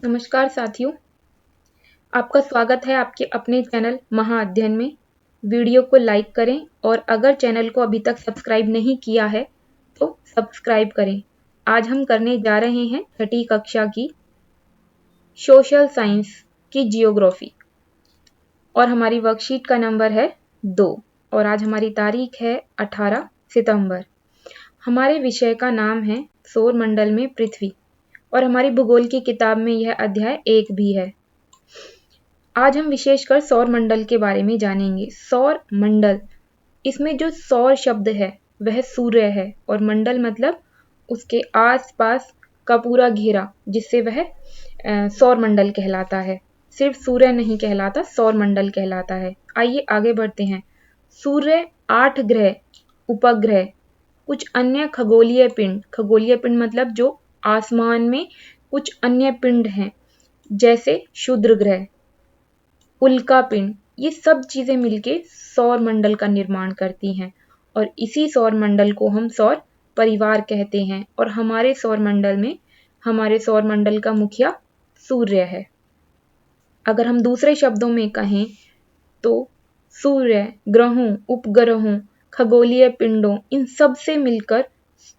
नमस्कार साथियों, आपका स्वागत है आपके अपने चैनल महाअध्ययन में। वीडियो को लाइक करें और अगर चैनल को अभी तक सब्सक्राइब नहीं किया है तो सब्सक्राइब करें। आज हम करने जा रहे हैं छठी कक्षा की सोशल साइंस की जियोग्राफी और हमारी वर्कशीट का नंबर है 2 और आज हमारी तारीख है 18 सितंबर। हमारे विषय का नाम है सौर मंडल में पृथ्वी और हमारी भूगोल की किताब में यह अध्याय 1 भी है। आज हम विशेषकर सौर मंडल के बारे में जानेंगे। सौर मंडल, इसमें जो सौर शब्द है वह सूर्य है और मंडल मतलब उसके आसपास का पूरा घेरा, जिससे वह सौर मंडल कहलाता है। सिर्फ सूर्य नहीं कहलाता, सौर मंडल कहलाता है। आइए आगे बढ़ते हैं। सूर्य, 8 ग्रह, उपग्रह, कुछ अन्य खगोलीय पिंड मतलब जो आसमान में कुछ अन्य पिंड हैं, जैसे क्षुद्र ग्रह, उल्का पिंड, ये सब चीजें मिलके सौर मंडल का निर्माण करती हैं और इसी सौर मंडल को हम सौर परिवार कहते हैं। और हमारे सौर मंडल का मुखिया सूर्य है। अगर हम दूसरे शब्दों में कहें तो सूर्य, ग्रहों, उपग्रहों, खगोलीय पिंडों, इन सब से मिलकर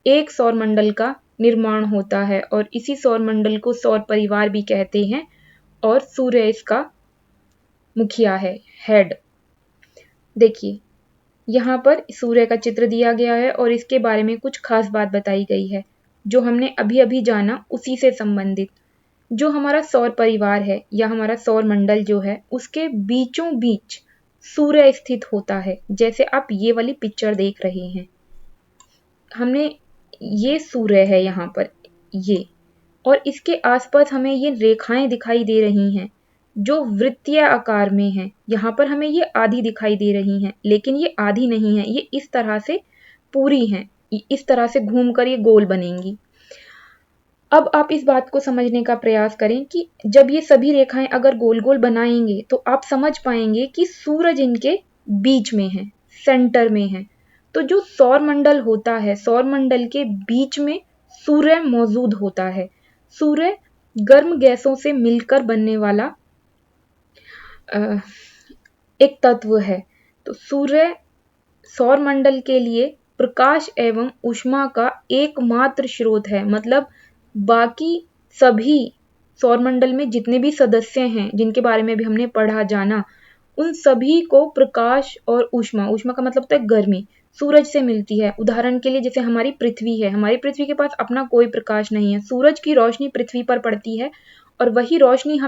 एक सौर मंडल का निर्माण होता है और इसी सौर मंडल को सौर परिवार भी कहते हैं और सूर्य इसका मुखिया है, हेड। देखिए, यहाँ पर सूर्य का चित्र दिया गया है और इसके बारे में कुछ खास बात बताई गई है जो हमने अभी अभी जाना, उसी से संबंधित। जो हमारा सौर परिवार है या हमारा सौर मंडल जो है, उसके बीचों बीच सूर्य स्थित होता है। जैसे आप ये वाली पिक्चर देख रहे हैं, हमने ये सूर्य है यहाँ पर, ये, और इसके आसपास हमें ये रेखाएं दिखाई दे रही हैं जो वृत्तीय आकार में हैं। यहाँ पर हमें ये आधी दिखाई दे रही हैं, लेकिन ये आधी नहीं है, ये इस तरह से पूरी हैं, इस तरह से घूमकर ये गोल बनेंगी। अब आप इस बात को समझने का प्रयास करें कि जब ये सभी रेखाएं अगर गोल गोल बनाएंगे तो आप समझ पाएंगे कि सूरज इनके बीच में है, सेंटर में है। तो जो सौर मंडल होता है, सौर मंडल के बीच में सूर्य मौजूद होता है। सूर्य गर्म गैसों से मिलकर बनने वाला एक तत्व है। तो सूर्य सौर मंडल के लिए प्रकाश एवं ऊष्मा का एकमात्र स्रोत है। मतलब बाकी सभी सौर मंडल में जितने भी सदस्य हैं, जिनके बारे में भी हमने पढ़ा जाना, उन सभी को प्रकाश और ऊष्मा का मतलब होता है गर्मी, सूरज से मिलती है। उदाहरण के लिए जैसे हमारी पृथ्वी है, हमारी पृथ्वी के पास अपना कोई प्रकाश नहीं है, सूरज की रोशनी पृथ्वी पर पड़ती है और वही रोशनी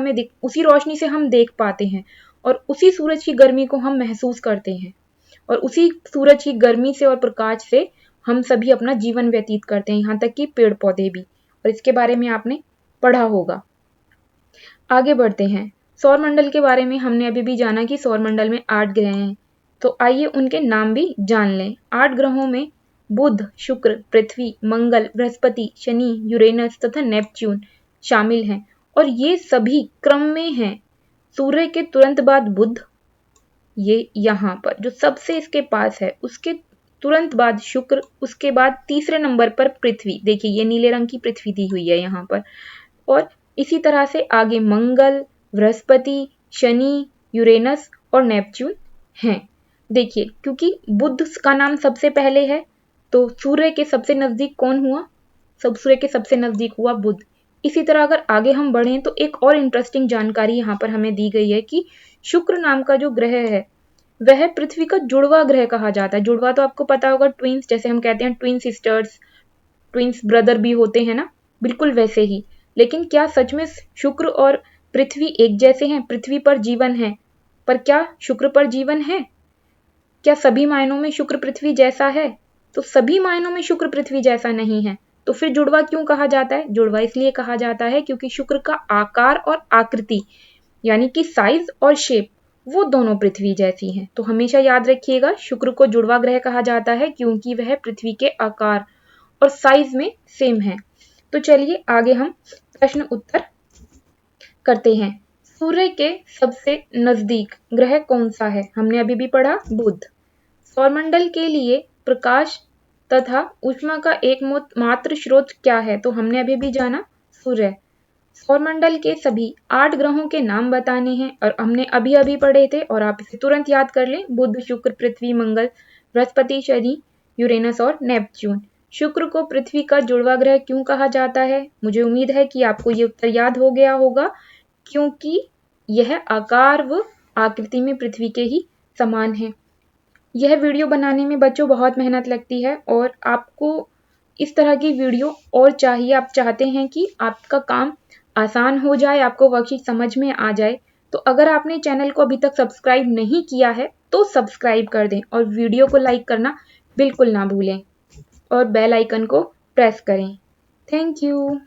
उसी रोशनी से हम देख पाते हैं और उसी सूरज की गर्मी को हम महसूस करते हैं और उसी सूरज की गर्मी से और प्रकाश से हम सभी अपना जीवन व्यतीत करते हैं, यहाँ तक कि पेड़ पौधे भी। और इसके बारे में आपने पढ़ा होगा। आगे बढ़ते हैं। सौर मंडल के बारे में हमने अभी भी जाना कि सौर मंडल में 8 ग्रह हैं। तो आइए उनके नाम भी जान लें। 8 ग्रहों में बुध, शुक्र, पृथ्वी, मंगल, बृहस्पति, शनि, यूरेनस तथा नेपच्यून शामिल हैं और ये सभी क्रम में हैं। सूर्य के तुरंत बाद बुध, ये यहाँ पर जो सबसे इसके पास है, उसके तुरंत बाद शुक्र, उसके बाद तीसरे नंबर पर पृथ्वी। देखिए ये नीले रंग की पृथ्वी दी हुई है यहाँ पर। और इसी तरह से आगे मंगल, बृहस्पति, शनि, यूरेनस और नेपच्यून हैं। देखिए क्योंकि बुध का नाम सबसे पहले है तो सूर्य के सबसे नजदीक कौन हुआ? सूर्य के सबसे नजदीक हुआ बुध। इसी तरह अगर आगे हम बढ़ें तो एक और इंटरेस्टिंग जानकारी यहाँ पर हमें दी गई है कि शुक्र नाम का जो ग्रह है वह पृथ्वी का जुड़वा ग्रह कहा जाता है। जुड़वा तो आपको पता होगा, ट्विंस, जैसे हम कहते हैं ट्विन सिस्टर्स, ट्विंस ब्रदर भी होते हैं ना, बिल्कुल वैसे ही। लेकिन क्या सच में शुक्र और पृथ्वी एक जैसे हैं? पृथ्वी पर जीवन है, पर क्या शुक्र पर जीवन है? क्या सभी मायनों में शुक्र पृथ्वी जैसा है? तो सभी मायनों में शुक्र पृथ्वी जैसा नहीं है। तो फिर जुड़वा क्यों कहा जाता है? जुड़वा इसलिए कहा जाता है क्योंकि शुक्र का आकार और आकृति, यानी कि साइज और शेप, वो दोनों पृथ्वी जैसी हैं। तो हमेशा याद रखिएगा, शुक्र को जुड़वा ग्रह कहा जाता है क्योंकि वह पृथ्वी के आकार और साइज में सेम है। तो चलिए आगे हम प्रश्न उत्तर करते हैं। सूर्य के सबसे नजदीक ग्रह कौन सा है? हमने अभी भी पढ़ा, बुध। सौरमंडल के लिए प्रकाश तथा ऊष्मा का एकमात्र स्रोत क्या है? तो हमने अभी भी जाना, सूर्य। सौरमंडल के सभी 8 ग्रहों के नाम बताने हैं और हमने अभी अभी पढ़े थे और आप इसे तुरंत याद कर लें। बुध, शुक्र, पृथ्वी, मंगल, बृहस्पति, शनि, यूरेनस और नेपच्यून। शुक्र को पृथ्वी का जुड़वा ग्रह क्यों कहा जाता है? मुझे उम्मीद है कि आपको ये उत्तर याद हो गया होगा, क्योंकि यह आकार व आकृति में पृथ्वी के ही समान है। यह वीडियो बनाने में बच्चों बहुत मेहनत लगती है और आपको इस तरह की वीडियो और चाहिए, आप चाहते हैं कि आपका काम आसान हो जाए, आपको वर्कशीट समझ में आ जाए। तो अगर आपने चैनल को अभी तक सब्सक्राइब नहीं किया है तो सब्सक्राइब कर दें और वीडियो को लाइक करना बिल्कुल ना भूलें और बेल आइकन को प्रेस करें। Thank you.